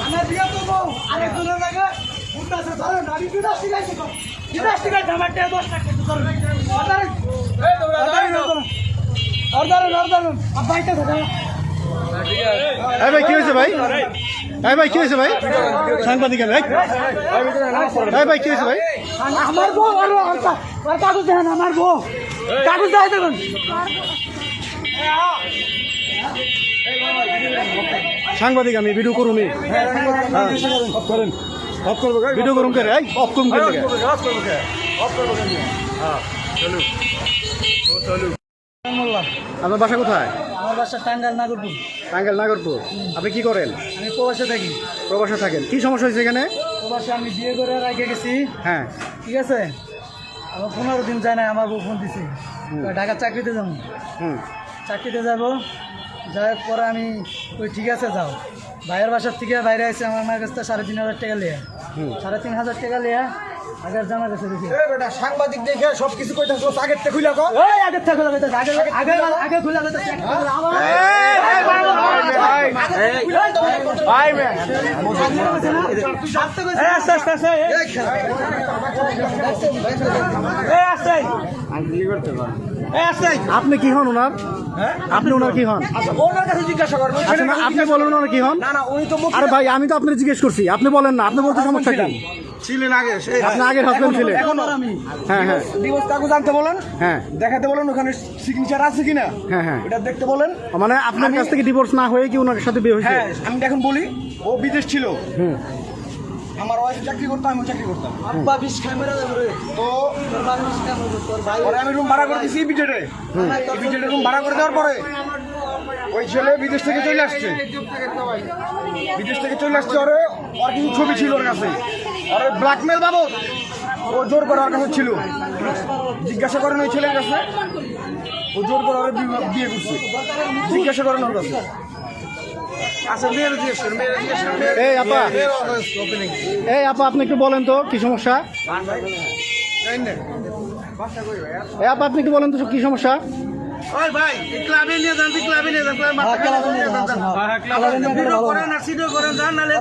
আমার বিয়ে তো বউ আরেকজনের লাগে উঠতেছে ধরেন আমি বিদাস্তি গাইছি তো বিদাস্তি গাই আমার টাকা 10 টাকা তো ধরেন অর্ডার আব্বাইটা দাদা এই ভাই কি হয়েছে ভাই? এই ভাই কি হয়েছে ভাই? সাংবাদিক ভাই এই ভাই কি হয়েছে ভাই? আমার বউ আর কাগজ দেন আমার বউ কাগজ দেয় দেবেন সাংবাদিক আমি ভিডিও করুমি করেন অফ করবো ভিডিও করুন করে এই অফ করুন করে আপনার বাসা কোথায়? আমার বাসা টাঙ্গাইল নাগরপুর টাঙ্গাইল নাগরপুর। আপনি কি করেন? আমি প্রবাসে থাকি প্রবাসে থাকেন। কি সমস্যা হয়েছে এখানে? প্রবাসে আমি বিয়ে করে রেখে গেছি হ্যাঁ ঠিক আছে আমার 15 দিন যায় না আমার বউ ফোন দিছে ঢাকা চাকরিতে যাবো চাকরিতে যাব যাওয়ার পরে আমি ওই ঠিক আছে যাও ভাইয়ের বাসার থেকে বাইরে আসছে আমার মায়ের কাছ থেকে 3,500 টাকা লিয়া 3,500 টাকা লিয়া আগের জামা কাছে দেখি সাংবাদিক দেখে সবকিছু কইতাছ আগের থেকে খুইলা কো এই আগের থেকে খুলে গেছে আগে খুলে গেছে ভাই মে আপনি কি হন ওনার? আপনি ওনার কি হন? ওনার কাছে জিজ্ঞাসা করবেন আচ্ছা না, আপনি বলেন ওনার কি হন? না না উনি তো আরে ভাই আমি তো আপনার জিজ্ঞেস করছি, আপনি বলেন না, আপনি বলতে সমস্যা কি? ছিলেন আগে আপনি আগের হাজবেন্ড ছিলেন। হ্যাঁ হ্যাঁ ডিভোর্স কাগজ আনতে বলেন হ্যাঁ দেখাতে বলেন ওখানে সিগনেচার আছে কিনা হ্যাঁ হ্যাঁ এটা দেখতে বলেন মানে আপনার কাছ থেকে ডিভোর্স না হয়ে কি ওনার সাথে বিয়ে হয়েছে? হ্যাঁ আমি এখন বলি ও বিদেশ ছিল হুম আমার ওয়াইফ চাকরি করতাম আমি চাকরি করতাম আব্বা 20 ক্যামেরা দেবে তো তোর বাবা 20 ক্যামেরা তোর ভাই পরে আমি রুম ভাড়া করে দিছি বিজেটে বিজেটে রুম ভাড়া করে দেওয়ার পরে ওই ছেলে বিদেশ থেকে চলে আসছে বিদেশ থেকে চলে আসছে ওর কিছু ছবি ছিল ওর কাছে আর ব্ল্যাকমেল বাবদ ও জোর করে ওর কাছে ছিল জিজ্ঞাসা করেন ওই ছেলের কাছে ও জোর করে ওর বিয়ে করছে জিজ্ঞাসা করেন ওর কাছে আচ্ছা মেয়ের জিজ্ঞেস করেন এই আপা এই আপা আপনি একটু বলেন তো কি সমস্যা? এই আপা আপনি একটু বলেন তো কি সমস্যা? ওই ভাই ক্লাবে নিয়ে যান ক্লাবে নিয়ে যান ক্লাবে ক্লাবে নিয়ে যান, ভিডিও করেন আর সিডিও করেন যান নালে